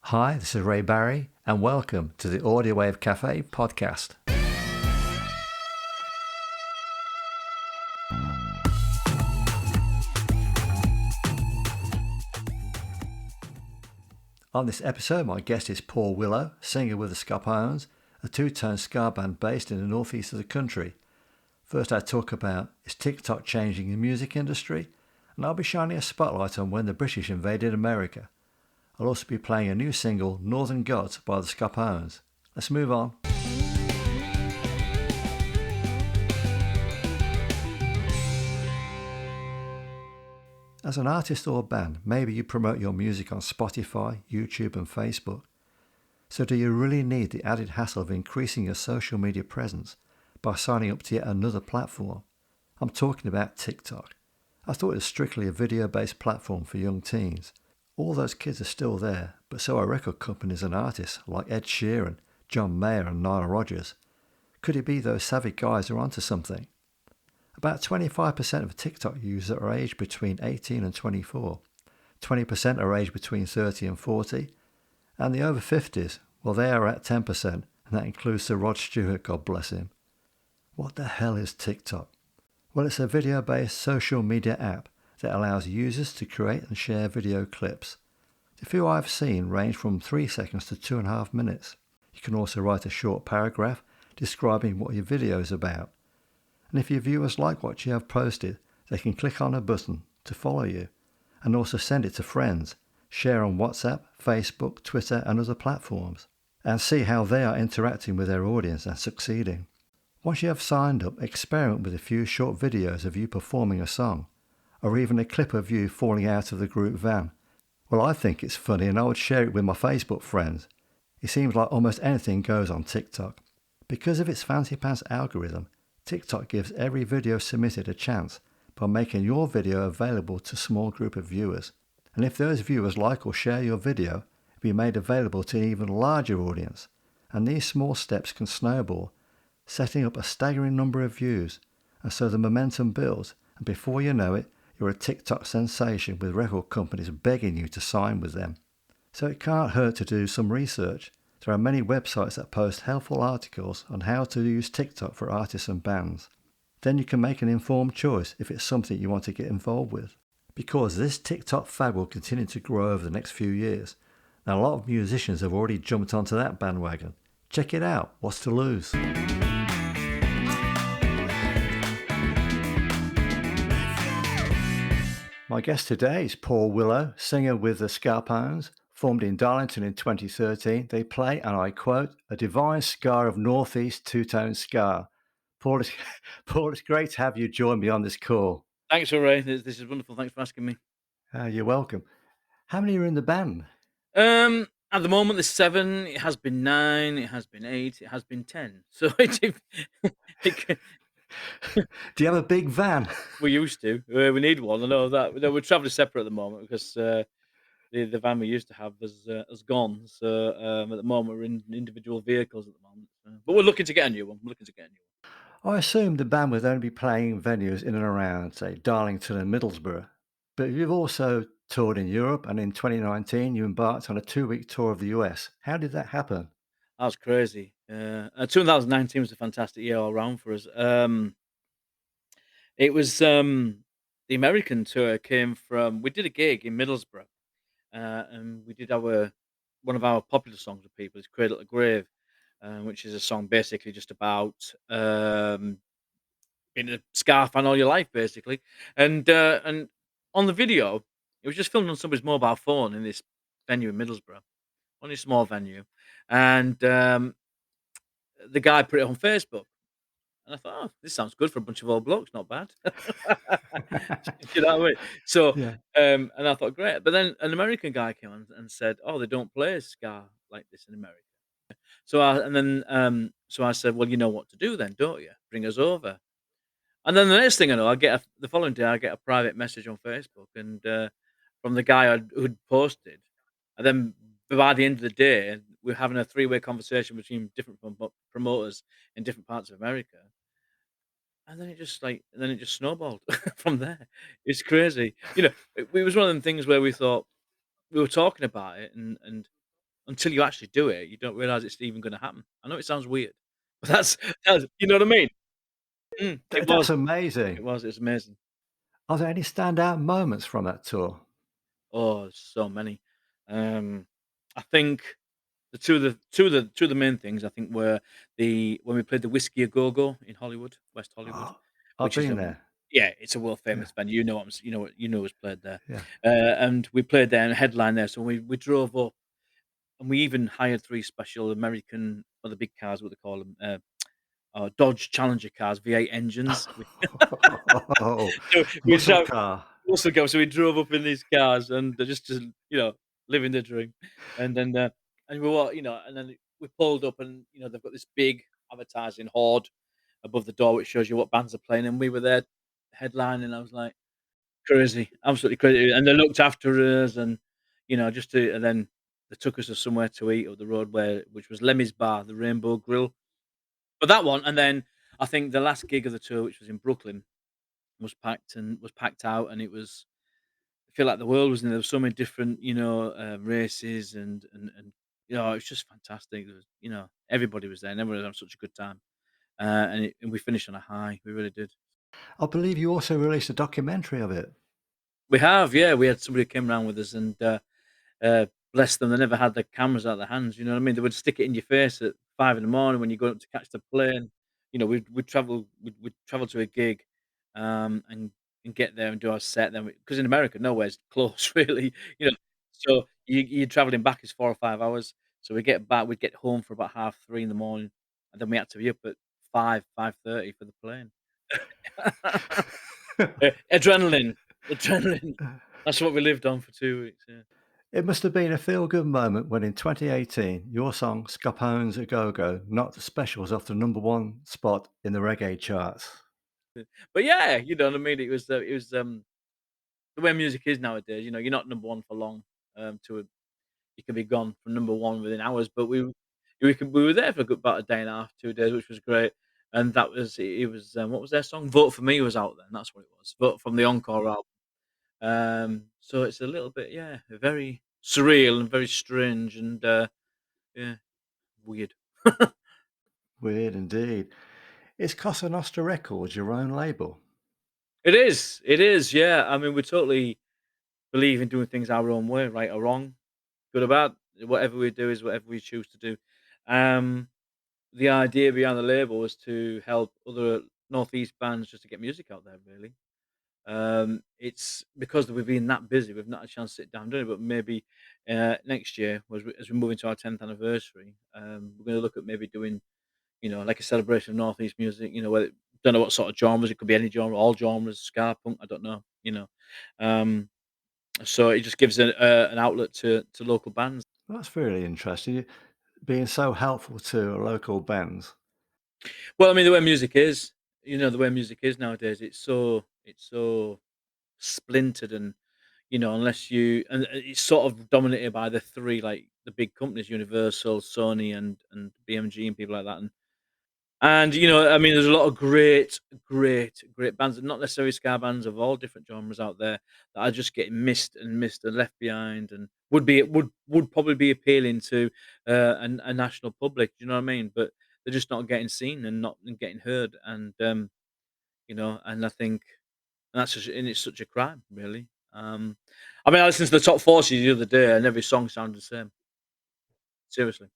Hi, this is Ray Barry, and welcome to the Audio Wave Cafe podcast. On this episode, my guest is Paul Willo, singer with the Skapones, a two-tone ska band based in the northeast of the country. First, I talk about is TikTok changing the music industry, and I'll be shining a spotlight on when the British invaded America. I'll also be playing a new single, Northern Gods, by the Skapones. Let's move on. As an artist or band, maybe you promote your music on Spotify, YouTube and Facebook. So do you really need the added hassle of increasing your social media presence by signing up to yet another platform? I'm talking about TikTok. I thought it was strictly a video-based platform for young teens. All those kids are still there, but so are record companies and artists like Ed Sheeran, John Mayer and Nile Rodgers. Could it be those savvy guys are onto something? About 25% of TikTok users are aged between 18 and 24. 20% are aged between 30 and 40. And the over 50s, well, they are at 10%, and that includes Sir Rod Stewart, God bless him. What the hell is TikTok? Well, it's a video-based social media app that allows users to create and share video clips. The few I've seen range from 3 seconds to 2.5 minutes. You can also write a short paragraph describing what your video is about. And if your viewers like what you have posted, they can click on a button to follow you and also send it to friends, share on WhatsApp, Facebook, Twitter and other platforms, and see how they are interacting with their audience and succeeding. Once you have signed up, experiment with a few short videos of you performing a song, or even a clip of you falling out of the group van. Well, I think it's funny and I would share it with my Facebook friends. It seems like almost anything goes on TikTok. Because of its fancy pants algorithm, TikTok gives every video submitted a chance by making your video available to a small group of viewers. And if those viewers like or share your video, it'll be made available to an even larger audience. And these small steps can snowball, setting up a staggering number of views. And so the momentum builds, and before you know it, you're a TikTok sensation with record companies begging you to sign with them. So it can't hurt to do some research. There are many websites that post helpful articles on how to use TikTok for artists and bands. Then you can make an informed choice if it's something you want to get involved with. Because this TikTok fad will continue to grow over the next few years, and a lot of musicians have already jumped onto that bandwagon. Check it out, what's to lose? My guest today is Paul Willo, singer with the Skapones. Formed in Darlington in 2013, they play, and I quote, a divine ska of northeast two-tone ska. Paul, Paul, it's great to have you join me on this call. Thanks, Ray. This is wonderful. Thanks for asking me. You're welcome. How many are in the band? At the moment, there's 7. It has been 9. It has been 8. It has been 10. So it, Do you have a big van? we used to. We need one. I know that. No, we're traveling separate at the moment because the van we used to have has gone. So at the moment, we're in individual vehicles at the moment. But we're looking to get a new one. We're looking to get a new one. I assumed the band would only be playing venues in and around, say, Darlington and Middlesbrough. But you've also toured in Europe, and in 2019 you embarked on a 2-week tour of the US. How did that happen? That was crazy. 2019 was a fantastic year all round for us. It was the American tour came from. We did a gig in Middlesbrough. And we did our one of our popular songs with people is "Cradle to Grave," which is a song basically just about being a ska fan all your life, basically. And on the video, it was just filmed on somebody's mobile phone in this venue in Middlesbrough, only a small venue, and the guy put it on Facebook. And I thought, oh, this sounds good for a bunch of old blokes, not bad. You know what I mean? So, Yeah. and I thought, great. But then an American guy came on and said, oh, they don't play ska like this in America. So I said, well, you know what to do then, don't you? Bring us over. And then the next thing I know, the following day, I get a private message on Facebook and from the guy who'd posted. And then by the end of the day, we're having a three-way conversation between different promoters in different parts of America. And then it just snowballed from there. It's crazy. You know, it was one of them things where we thought we were talking about it and until you actually do it, you don't realize it's even gonna happen. I know it sounds weird, but that's you know what I mean? It That's was, amazing. it was amazing. Are there any standout moments from that tour? Oh, so many. Um, I think two of the main things I think were the when we played the Whiskey A Go Go in Hollywood, West Hollywood, Oh, I've which is been a there. yeah, it's a world Yeah, famous venue. You know what you know who's played there, yeah. and we played there and headlined there. So we drove up and we even hired three special American other big cars, what they call them, Dodge Challenger cars, V8 engines. Oh, So we muscle drove car. also go. So we drove up in these cars and they're just living the dream. And then and we were and then we pulled up and they've got this big advertising hoard above the door which shows you what bands are playing. And we were there headlining. I was like crazy, absolutely crazy. And they looked after us and just to and then they took us to somewhere to eat up the road which was Lemmy's Bar, the Rainbow Grill. But that one, and then I think the last gig of the tour, which was in Brooklyn, was packed out, and it was I feel like the world was in there. There was so many different, races and it was just fantastic. There was, everybody was there, and everyone had such a good time. And we finished on a high. We really did. I believe you also released a documentary of it. We have, yeah. We had somebody who came around with us, and bless them, they never had the cameras out of their hands. You know what I mean? They would stick it in your face at 5 in the morning when you go up to catch the plane. We'd travel to a gig, and get there and do our set. Then because in America, nowhere's close really. So you're traveling back is 4 or 5 hours. So we get back, we'd get home for about 3:30 in the morning, and then we had to be up at 5:30 for the plane. Adrenaline, adrenaline. That's what we lived on for 2 weeks. Yeah. It must have been a feel-good moment when in 2018, your song Skapones A Go-Go knocked the Specials off the #1 spot in the reggae charts. But yeah, you know what I mean? It was, the way music is nowadays, you're not number 1 for long, to a you can be gone from number 1 within hours, but we were there for a good about a day and a half, 2 days, which was great, and that was it was, what was their song? "Vote for Me" was out then, that's what it was. Vote from the Encore album. So it's a little bit, yeah, very surreal and very strange and, yeah, weird. Weird indeed. Is Cosa Nostra Records your own label? It is, yeah, I mean, we totally believe in doing things our own way, right or wrong. Good or bad, whatever we do is whatever we choose to do. Um, the idea behind the label was to help other Northeast bands just to get music out there, really. It's because we've been that busy, we've not had a chance to sit down and do it, but maybe next year, as we move into our 10th anniversary, we're going to look at maybe doing, like a celebration of Northeast music, whether, don't know what sort of genres, it could be any genre, all genres, ska, punk, I don't know. Um, so it just gives an outlet to local bands. Well, that's really interesting. Being so helpful to local bands. Well, I mean, the way music is, the way music is nowadays, it's so splintered and, unless you and it's sort of dominated by the 3, like, the big companies, Universal, Sony, and BMG and people like that, and, I mean, there's a lot of great bands, and not necessarily ska bands of all different genres out there that are just getting missed and left behind, and would probably be appealing to a national public. Do you know what I mean? But they're just not getting seen and not getting heard, and I think it's such a crime, really. I mean, I listened to the top 40 the other day, and every song sounded the same. Seriously.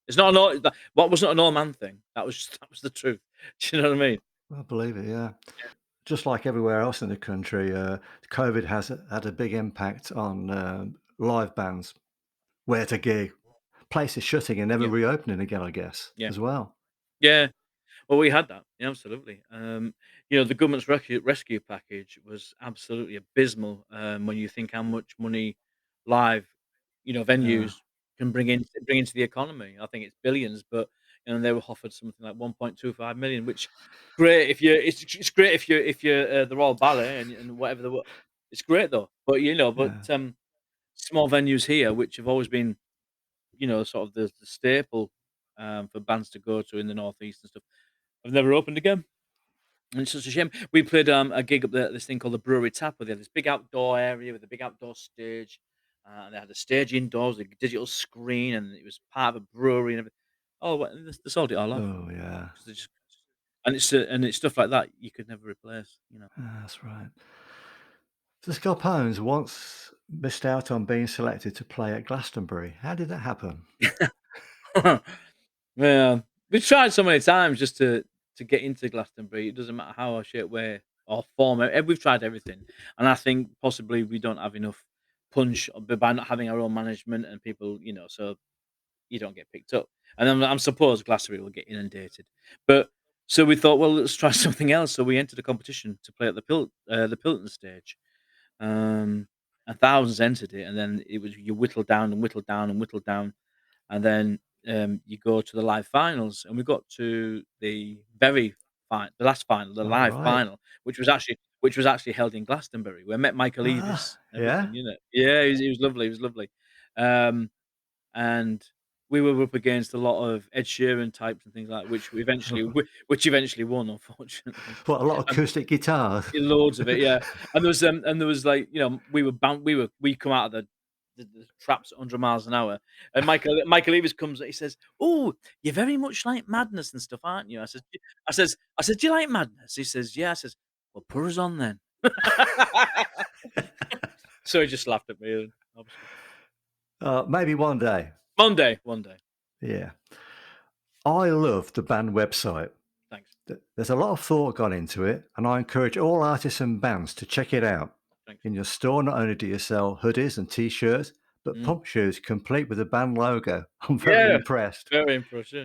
It's not an all that what was not an all man thing. That was the truth. Do you know what I mean? I believe it, yeah. Yeah. Just like everywhere else in the country, COVID has had a big impact on live bands, where to gig. Places shutting and never Yeah. reopening again, I guess, Yeah. as well. Yeah. Well, we had that. Yeah, absolutely. The government's rescue package was absolutely abysmal, when you think how much money live, Yeah, venues can bring into the economy. I think it's billions, but, they were offered something like 1.25 million, which great if you it's great if you're, the Royal Ballet and whatever it's great though. But, yeah. small venues here, which have always been, sort of the staple, for bands to go to in the Northeast and stuff, have never opened again. And it's such a shame. We played, a gig up there at this thing called the Brewery Tap, where they have this big outdoor area with a big outdoor stage, They had a stage indoors, a digital screen, and it was part of a brewery and everything. Oh, well, they sold it all off Oh, yeah. because they just and it's stuff like that you could never replace, you know? That's right. The Skapones once missed out on being selected to play at Glastonbury. How did that happen? Yeah, we've tried so many times just to get into Glastonbury. It doesn't matter how or shape, way, or form. We've tried everything, and I think possibly we don't have enough punch by not having our own management and people, so you don't get picked up. And I'm suppose Glastonbury will get inundated, but so we thought, well, let's try something else. So we entered a competition to play at the Pilton stage, um, and thousands entered it, and then it was you whittle down and whittle down and whittle down, and then you go to the live finals, and we got to the last final, the All live right. final, which was actually held in Glastonbury. We met Michael Ah, Eavis, yeah. everything, Yeah, he was lovely. He was lovely, um, and we were up against a lot of Ed Sheeran types and things like that, which eventually won, unfortunately. What, a lot of Um, acoustic guitars? Loads of it, yeah. And there was like, we come out of the traps at 100 miles an hour, and Michael Eavis comes, he says, "Oh, you're very much like Madness and stuff, aren't you?" I said, "Do you like Madness?" He says, "Yeah." I says, "Well, put us on then." So he just laughed at me, and obviously. Maybe one day. One day. Yeah. I love the band website. Thanks, There's a lot of thought gone into it, and I encourage all artists and bands to check it out. thanks. In your store, not only do you sell hoodies and t-shirts, but Mm. pump shoes complete with the band logo. I'm very Yeah, impressed. very impressed, yeah.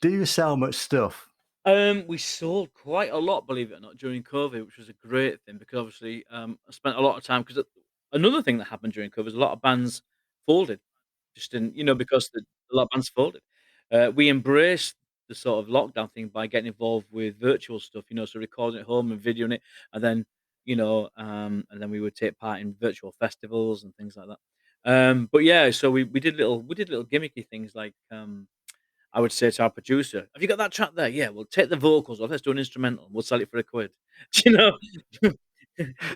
Do you sell much stuff? We sold quite a lot, believe it or not, during COVID, which was a great thing because obviously, I spent a lot of time because another thing that happened during COVID is a lot of bands folded, just in because a lot of bands folded. We embraced the sort of lockdown thing by getting involved with virtual stuff, so recording at home and videoing it, and then and then we would take part in virtual festivals and things like that. But yeah, so we did little gimmicky things like. I would say to our producer, "Have you got that track there? Yeah, we'll take the vocals off. Let's do an instrumental. We'll sell it for a quid." Do you know?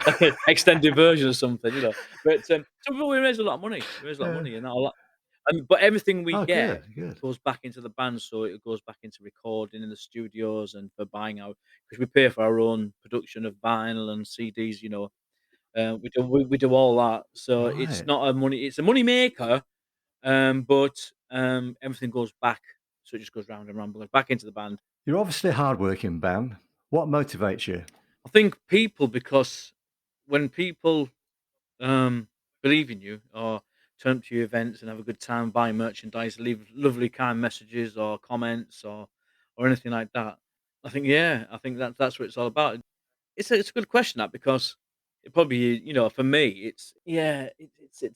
Like an extended version or something, you know? But we raised a lot of money. We raised a lot of Uh, money, and a lot but everything we oh, get good, good. goes back into the band, so it goes back into recording in the studios and for buying out because we pay for our own production of vinyl and CDs, we do all that. So Right. it's a money maker, but everything goes back, so it just goes round and round, goes back into the band. You're obviously a hard-working band. What motivates you? I think people because when people believe in you or turn up to your events and have a good time, buy merchandise, leave lovely kind messages or comments or anything like that. I think that's what it's all about. It's a good question that because it probably for me it's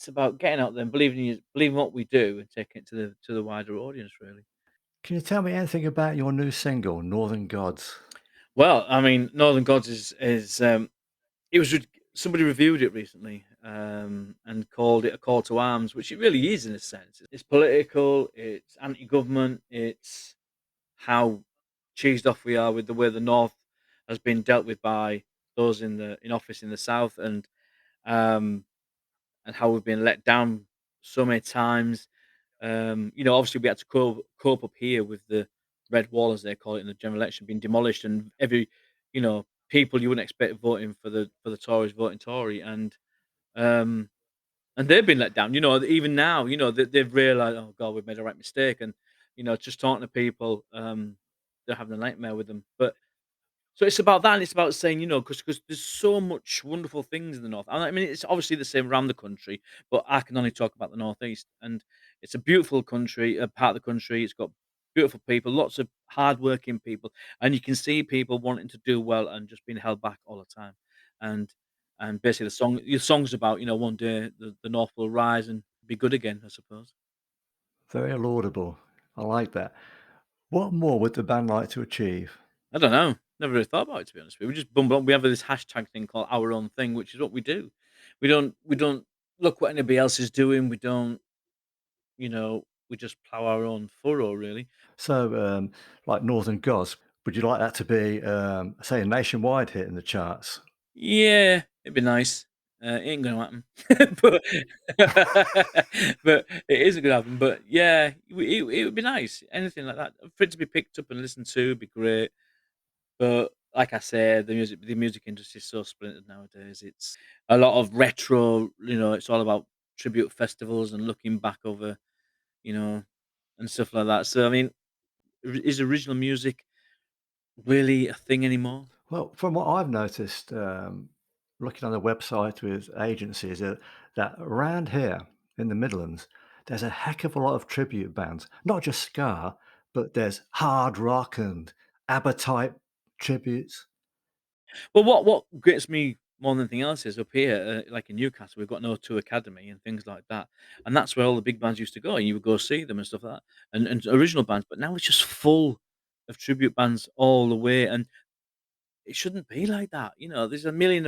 about getting out there and believing what we do and taking it to the wider audience really. Can you tell me anything about your new single, Northern Gods? Well, I mean, Northern Gods is it was somebody reviewed it recently and called it a call to arms, which it really is in a sense. It's political, it's anti-government, it's how cheesed off we are with the way the North has been dealt with by those in office in the South, um, and how we've been let down so many times. Obviously we had to cope up here with the red wall, as they call it, in the general election being demolished, and people you wouldn't expect voting for the Tories voting Tory, um, and they've been let down. Even now, they've realised, oh God, we've made a right mistake, and just talking to people, they're having a nightmare with them. But so it's about that, and it's about saying, because there's so much wonderful things in the north. And I mean, it's obviously the same around the country, but I can only talk about the northeast, and it's a beautiful country, a part of the country. It's got beautiful people, lots of hardworking people, and you can see people wanting to do well and just being held back all the time. And basically, your song's about one day the north will rise and be good again, I suppose. Very laudable. I like that. What more would the band like to achieve? I don't know. Never really thought about it, to be honest with you. We just bumble on. We have this hashtag thing called our own thing, which is what we do. We don't look what anybody else is doing. We just plough our own furrow, really. So, like Northern Gods, would you like that to be, say, a nationwide hit in the charts? Yeah, it'd be nice. It ain't gonna happen. But but it isn't gonna happen, but yeah, it would be nice, anything like that. For it to be picked up and listened to would be great, but like I said, the music industry is so splintered nowadays. It's a lot of retro, it's all about tribute festivals and looking back over, you know, and stuff like that. So, I mean, is original music really a thing anymore? Well, from what I've noticed, looking on the website with agencies, that around here in the Midlands, there's a heck of a lot of tribute bands, not just ska, but there's hard rock and ABBA type tributes. Well, what gets me more than anything else is up here, like in Newcastle, we've got no 2 Academy and things like that, and that's where all the big bands used to go, and you would go see them and stuff like that, and original bands, but now it's just full of tribute bands all the way, and it shouldn't be like that, there's a million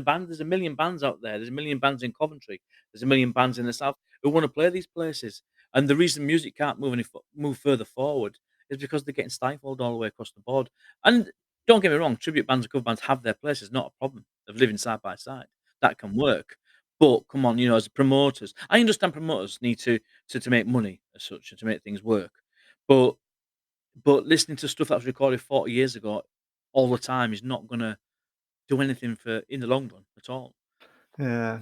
bands out there, there's a million bands in Coventry, there's a million bands in the South who wanna play these places, and the reason music can't move further forward is because they're getting stifled all the way across the board, and don't get me wrong, tribute bands and cover bands have their places, not a problem, of living side by side, that can work, but come on, as promoters I understand promoters need to make money as such and to make things work, but listening to stuff that was recorded 40 years ago all the time is not gonna do anything for in the long run at all. Yeah.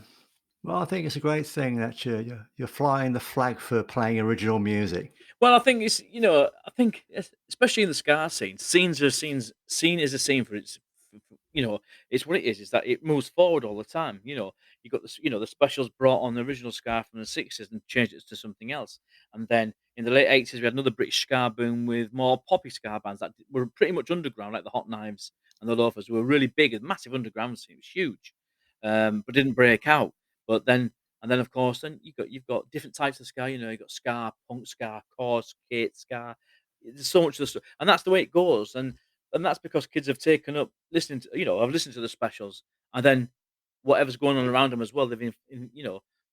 Well, I think it's a great thing that you're flying the flag for playing original music. Well, I think I think especially in the ska scene, scene is a scene for its, it's what it is that it moves forward all the time. You got the specials brought on the original ska from the '60s and changed it to something else, and then in the late '80s we had another British ska boom with more poppy ska bands that were pretty much underground, like the Hot Knives and the Loafers, who were really big, a massive underground scene, it was huge, but didn't break out. But then of course, then you've got different types of ska. You've got ska, punk ska, core skate ska. There's so much of the stuff, and that's the way it goes. And that's because kids have taken up listening to I've listened to the specials, and then whatever's going on around them as well. They've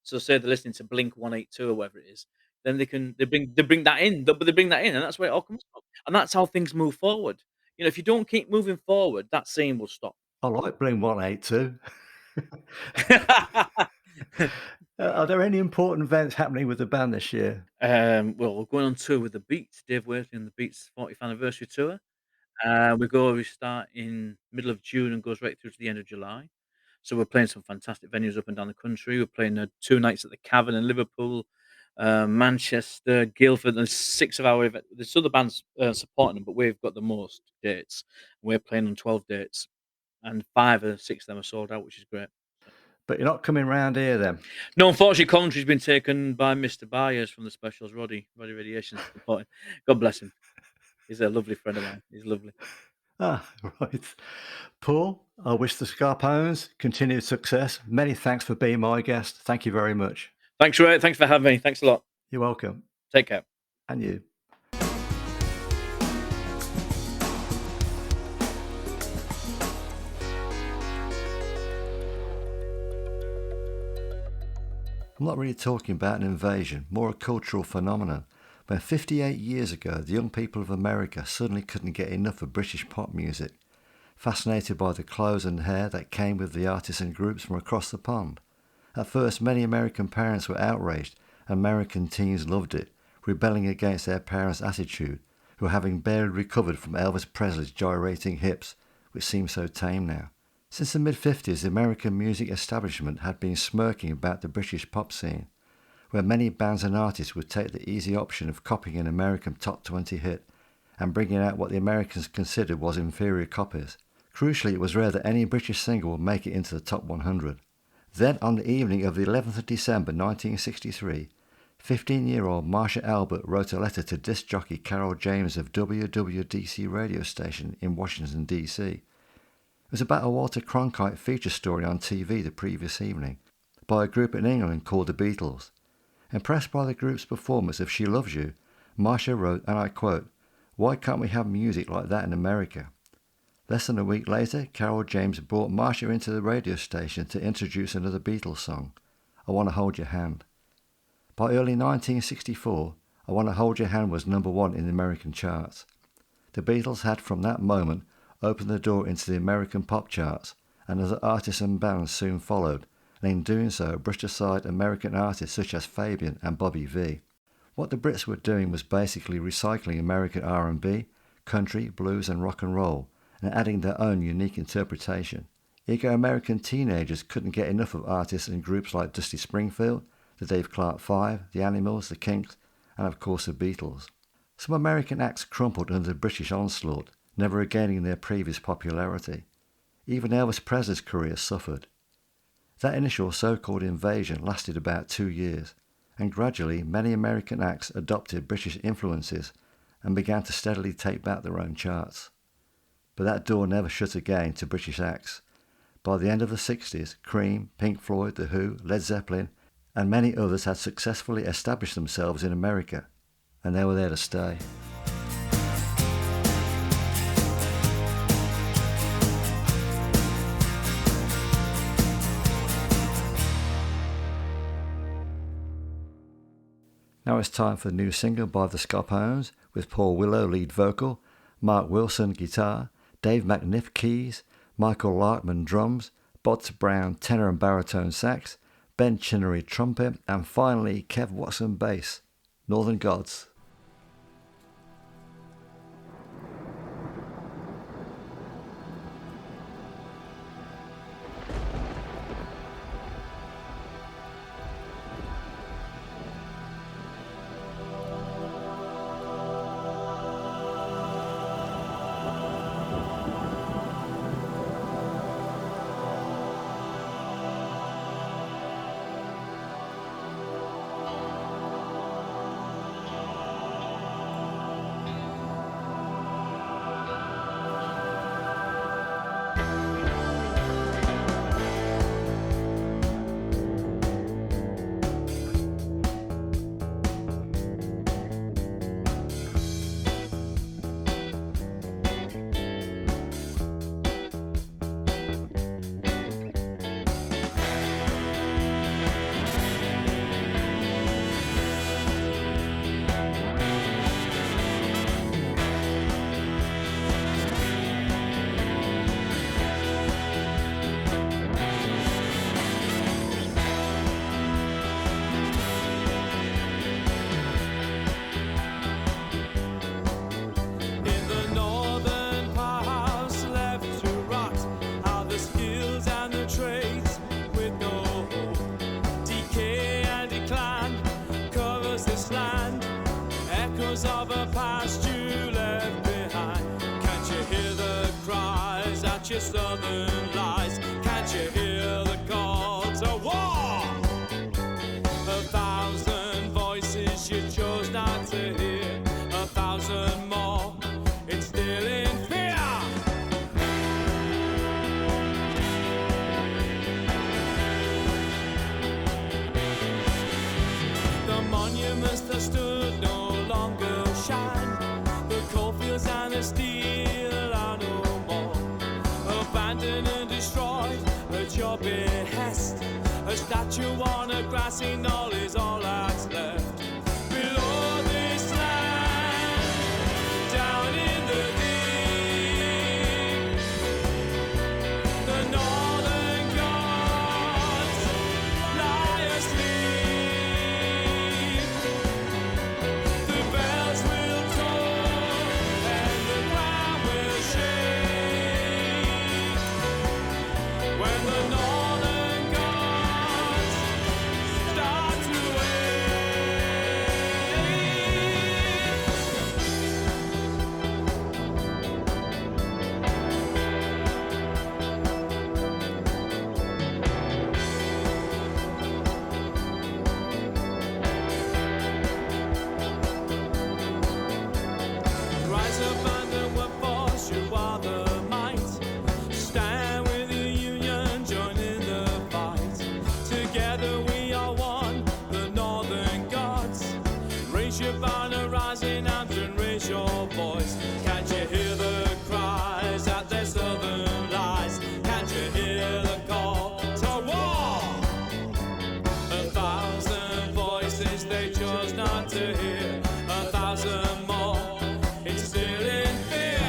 so say they're listening to Blink 182 or whatever it is, then they bring that in, but they bring that in, and that's where it all comes from. And that's how things move forward. If you don't keep moving forward, that scene will stop. I like Blink 182. Are there any important events happening with the band this year? Well, we're going on tour with the Beats, Dave Worthy and the Beats 40th anniversary tour. We start in middle of June and goes right through to the end of July. So we're playing some fantastic venues up and down the country. We're playing 2 nights at the Cavern in Liverpool, Manchester, Guildford. There's 6 of our there's other bands supporting them, but we've got the most dates. We're playing on 12 dates, and 5 or 6 of them are sold out, which is great. So But you're not coming round here then? no, unfortunately, Coventry's been taken by Mr. Byers from the Specials, Roddy Radiation supporting. God bless him. He's a lovely friend of mine. He's lovely. Ah, right. Paul, I wish the Skapones continued success. Many thanks for being my guest. Thank you very much. Thanks, Ray. Thanks for having me. Thanks a lot. You're welcome. Take care. And you. I'm not really talking about an invasion, more a cultural phenomenon. When 58 years ago, the young people of America suddenly couldn't get enough of British pop music, fascinated by the clothes and hair that came with the artists and groups from across the pond. At first, many American parents were outraged. American teens loved it, rebelling against their parents' attitude, who were having barely recovered from Elvis Presley's gyrating hips, which seem so tame now. Since the mid-50s, the American music establishment had been smirking about the British pop scene, where many bands and artists would take the easy option of copying an American top 20 hit and bringing out what the Americans considered was inferior copies. Crucially, it was rare that any British single would make it into the top 100. Then, on the evening of the 11th of December 1963, 15-year-old Marsha Albert wrote a letter to disc jockey Carol James of WWDC radio station in Washington, D.C. It was about a Walter Cronkite feature story on TV the previous evening by a group in England called the Beatles. Impressed by the group's performance of She Loves You, Marsha wrote, and I quote, "Why can't we have music like that in America?" Less than a week later, Carol James brought Marsha into the radio station to introduce another Beatles song, I Want to Hold Your Hand. By early 1964, I Want to Hold Your Hand was #1 in the American charts. The Beatles had from that moment opened the door into the American pop charts, and other artists and bands soon followed, and in doing so brushed aside American artists such as Fabian and Bobby V. What the Brits were doing was basically recycling American R&B, country, blues and rock and roll, and adding their own unique interpretation. Ego American teenagers couldn't get enough of artists and groups like Dusty Springfield, the Dave Clark Five, the Animals, the Kinks, and of course the Beatles. Some American acts crumpled under the British onslaught, never regaining their previous popularity. Even Elvis Presley's career suffered. That initial so-called invasion lasted about 2 years, and gradually many American acts adopted British influences and began to steadily take back their own charts. But that door never shut again to British acts. By the end of the 60s, Cream, Pink Floyd, The Who, Led Zeppelin, and many others had successfully established themselves in America, and they were there to stay. Now it's time for the new single by the Skapones, with Paul Willo lead vocal, Mark Wilson guitar, Dave McNiff keys, Michael Larkman drums, Bots Brown tenor and baritone sax, Ben Chinnery trumpet, and finally Kev Watson bass. Northern Gods. Of a past you left behind. Can't you hear the cries at your southern lies? Can't you hear the call to war? 1,000 voices you chose not to hear, 1,000 more, it's still in fear. The monuments that stood no longer shine. The coalfields and the steel are no more. Abandoned and destroyed at your behest. A statue on a grassy knoll is all that's left. Below this land, down in the deep, the northern gods lie asleep. The bells will toll and the ground will shake when the northern gods start to wake. Rise up under what force you are the might. Stand with the union, join in the fight. Together we are one, the northern gods. Raise your banner, rising arms and raise your voice. Can't you hear the cries at their southern lies? Can't you hear the call to war? 1,000 voices they chose not to hear, 1,000 more, it's still in fear.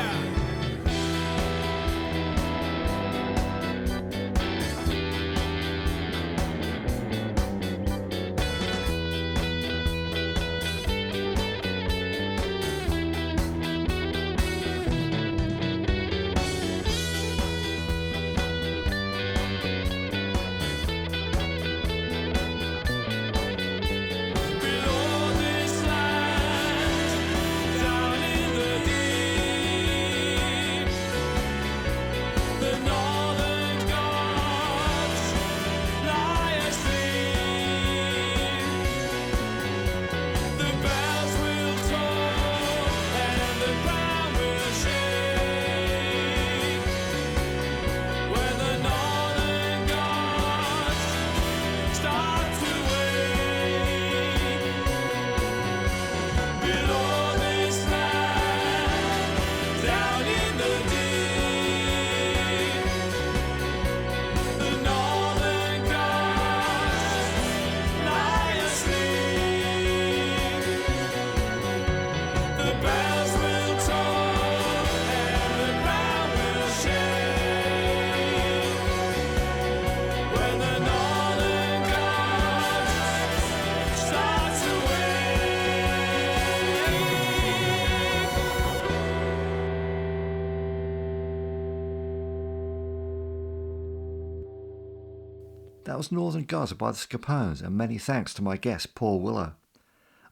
That was Northern Gods by the Skapones, and many thanks to my guest Paul Willo.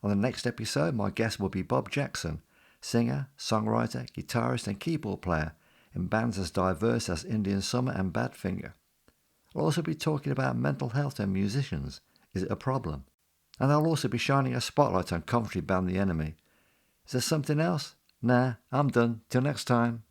On the next episode, my guest will be Bob Jackson, singer, songwriter, guitarist and keyboard player in bands as diverse as Indian Summer and Badfinger. I'll also be talking about mental health and musicians. Is it a problem? And I'll also be shining a spotlight on commentary band The Enemy. Is there something else? Nah, I'm done. Till next time.